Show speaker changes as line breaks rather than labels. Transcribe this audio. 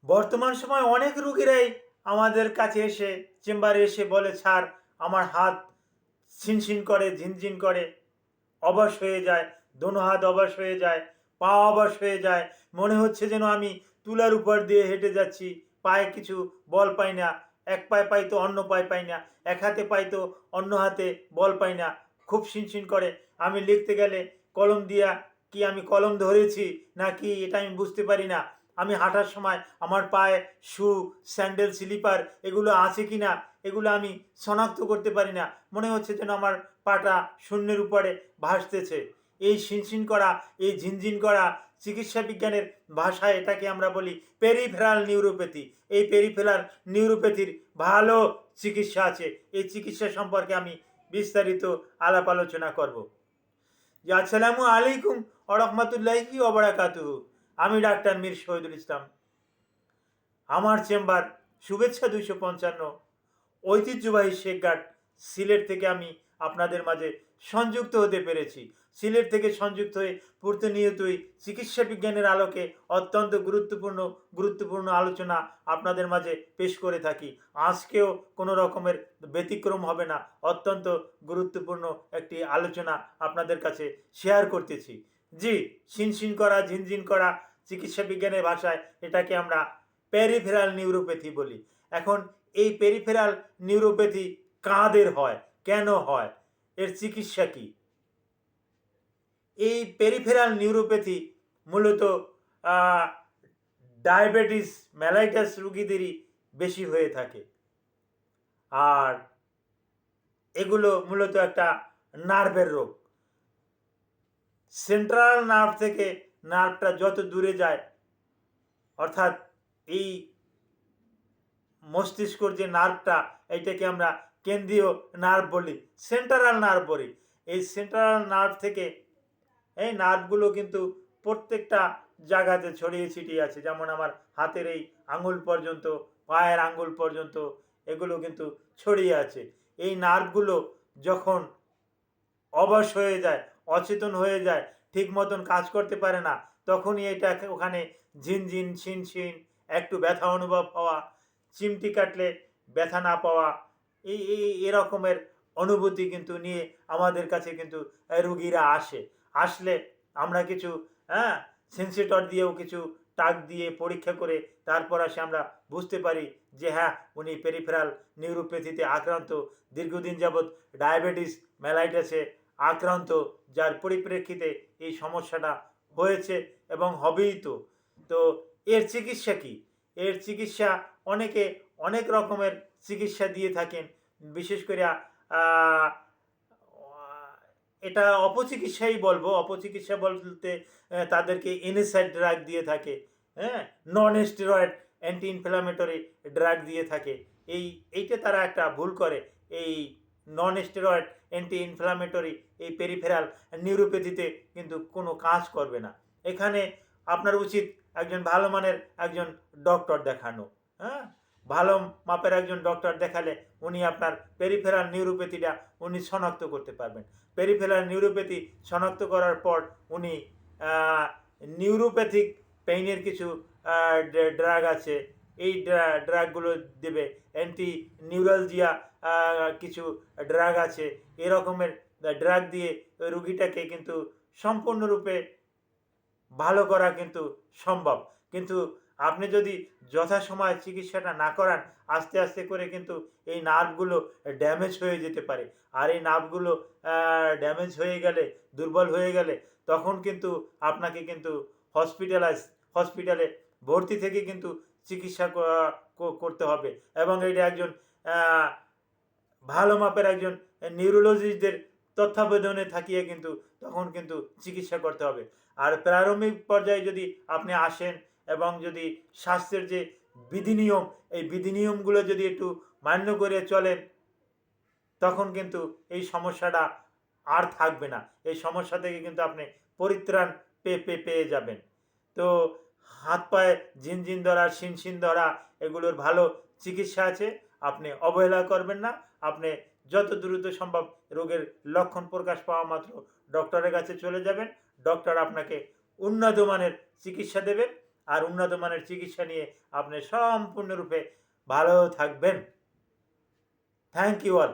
বর্তমান সময় অনেক রুগীরাই আমাদের কাছে এসে চেম্বারে এসে বলে, স্যার আমার হাত ছিনছিন করে, ঝিনঝিন করে, অবশ হয়ে যায়, দোনো হাত অবশ হয়ে যায়, পা অবশ হয়ে যায়, মনে হচ্ছে যেন আমি তুলার উপর দিয়ে হেঁটে যাচ্ছি, পায়ে কিছু বল পাই না, এক পায়ে পাই তো অন্য পায়ে পাই না, এক হাতে পাই তো অন্য হাতে বল পাই না, খুব শিনশিন করে, আমি লিখতে গেলে কলম দিয়া কি আমি কলম ধরেছি নাকি এটা আমি বুঝতে পারি না, আমি হাঁটার সময় আমার পায়ে শু, স্যান্ডেল, স্লিপার এগুলো আছে কি না এগুলো আমি শনাক্ত করতে পারি না, মনে হচ্ছে যেন আমার পাটা শূন্যের উপরে ভাসতেছে। এই শিনশিন করা, এই ঝিনঝিন করা, চিকিৎসা বিজ্ঞানের ভাষায় এটাকে আমরা বলি পেরিফেরাল নিউরোপ্যাথি। এই পেরিফেরাল নিউরোপ্যাথির ভালো চিকিৎসা আছে, এই চিকিৎসা সম্পর্কে আমি বিস্তারিত আলাপ আলোচনা করব। যে আসসালামু আলাইকুম ওরহমতুল্লাহি ওবরাকাতুহু। আমি ডাক্তার মীর শহীদুল ইসলাম। আমার চেম্বার শুভেচ্ছা 255, ঐতিহ্যবাহী শেখঘাট, সিলেট থেকে আমি আপনাদের মাঝে সংযুক্ত হতে পেরেছি। সিলেট থেকে সংযুক্ত হয়ে প্রতিনিয়তই চিকিৎসা বিজ্ঞানের আলোকে অত্যন্ত গুরুত্বপূর্ণ আলোচনা আপনাদের মাঝে পেশ করে থাকি। আজকেও কোনো রকমের ব্যতিক্রম হবে না, অত্যন্ত গুরুত্বপূর্ণ একটি আলোচনা আপনাদের কাছে শেয়ার করতেছি। জি, শিনশিন করা, ঝিনঝিন করা, চিকিৎসা বিজ্ঞানের ভাষায় এটাকে আমরা পেরিফেরাল নিউরোপ্যাথি বলি। এখন এই পেরিফেরাল নিউরোপ্যাথি কাদের হয়, কেন হয়, এর চিকিৎসা কী? এই পেরিফেরাল নিউরোপ্যাথি মূলত ডায়াবেটিস মেলাইটাস রুগীদেরই বেশি হয়ে থাকে। আর এগুলো মূলত একটা নার্ভের রোগ। সেন্ট্রাল নার্ভ থেকে নার্ভটা যত দূরে যায়, অর্থাৎ এই মস্তিষ্কর যে নার্ভটা, এইটাকে আমরা কেন্দ্রীয় নার্ভ বলি, সেন্ট্রাল নার্ভ বলি। এই সেন্ট্রাল নার্ভ থেকে এই নার্ভগুলো কিন্তু প্রত্যেকটা জায়গাতে ছড়িয়ে ছিটিয়ে আছে, যেমন আমার হাতের এই আঙুল পর্যন্ত, পায়ের আঙুল পর্যন্ত এগুলো কিন্তু ছড়িয়ে আছে। এই নার্ভগুলো যখন অবশ হয়ে যায়, অচেতন হয়ে যায়, ঠিক মতন কাজ করতে পারে না, তখনই এটা ওখানে ঝিনঝিন, শিনশিন, একটু ব্যথা অনুভব হওয়া, চিমটি কাটলে ব্যথা না পাওয়া, এরকমের অনুভূতি কিন্তু নিয়ে আমাদের কাছে কিন্তু রুগীরা আসলে আমরা কিছু সেন্সিটর দিয়েও কিছু টাক দিয়ে পরীক্ষা করে তারপর আমরা বুঝতে পারি যে হ্যাঁ, উনি পেরিফেরাল নিউরোপ্যাথিতে আক্রান্ত, দীর্ঘদিন যাবৎ ডায়াবেটিস মেলাইটাসে আক্রান্ত, যার পরিপ্রেক্ষিতে এই সমস্যাটা হয়েছে এবং হবেই। তো তো এর চিকিৎসা কী? এর চিকিৎসা অনেকে অনেক রকমের চিকিৎসা দিয়ে থাকেন, বিশেষ করে এটা অপচিকিৎসাই বলবো। অপচিকিৎসা বলতে তাদেরকে এনএসআইড ড্রাগ দিয়ে থাকে, হ্যাঁ, নন স্টেরয়েড অ্যান্টি ইনফ্ল্যামেটরি ড্রাগ দিয়ে থাকে। এইটা তারা একটা ভুল করে। এই নন স্টেরয়েড অ্যান্টি ইনফ্ল্যামেটরি এই পেরিফেরাল নিউরোপ্যাথিতে কিন্তু কোনো কাজ করবে না। এখানে আপনার উচিত একজন ভালো মানের একজন ডক্টর দেখানো। হ্যাঁ, ভালো মাপের একজন ডক্টর দেখালে উনি আপনার পেরিফেরাল নিউরোপ্যাথিটা উনি শনাক্ত করতে পারবেন। পেরিফেরাল নিউরোপ্যাথি শনাক্ত করার পর উনি নিউরোপ্যাথিক পেইনের কিছু ড্রাগ আছে, এই ড্রাগগুলো দেবে। অ্যান্টি নিউরালজিয়া কিছু ড্রাগ আছে, এরকমের ড্রাগ দিয়ে রুগীটাকে কিন্তু সম্পূর্ণরূপে ভালো করা কিন্তু সম্ভব। কিন্তু আপনি যদি যথাসময়ে চিকিৎসাটা না করান, আস্তে আস্তে করে কিন্তু এই নার্ভগুলো ড্যামেজ হয়ে যেতে পারে। আর এই নার্ভগুলো ড্যামেজ হয়ে গেলে, দুর্বল হয়ে গেলে, তখন কিন্তু আপনাকে কিন্তু হসপিটালে ভর্তি থেকে কিন্তু চিকিৎসা করতে হবে। এবং এটা একজন ভালো মাপের একজন নিউরোলজিস্টদের তত্ত্বাবধানে থাকিয়ে কিন্তু তখন কিন্তু চিকিৎসা করতে হবে। আর প্রারম্ভিক পর্যায়ে যদি আপনি আসেন এবং যদি স্বাস্থ্যের যে বিধিনিয়ম, এই বিধিনিয়মগুলো যদি একটু মান্য করে চলেন, তখন কিন্তু এই সমস্যাটা আর থাকবে না। এই সমস্যা থেকে কিন্তু আপনি পরিত্রাণ পেয়ে যাবেন। তো হাত পায়ে ঝিনঝিন ধরা, শিনশিন ধরা, এগুলোর ভালো চিকিৎসা আছে, আপনি অবহেলা করবেন না। আপনি যত দ্রুত সম্ভব রোগের লক্ষণ প্রকাশ পাওয়া মাত্র ডক্টরের কাছে চলে যাবেন। ডক্টর আপনাকে উন্নত মানের চিকিৎসা দেবেন। আর উন্নত মানের চিকিৎসা নিয়ে আপনি সম্পূর্ণরূপে ভালো থাকবেন। Thank you all.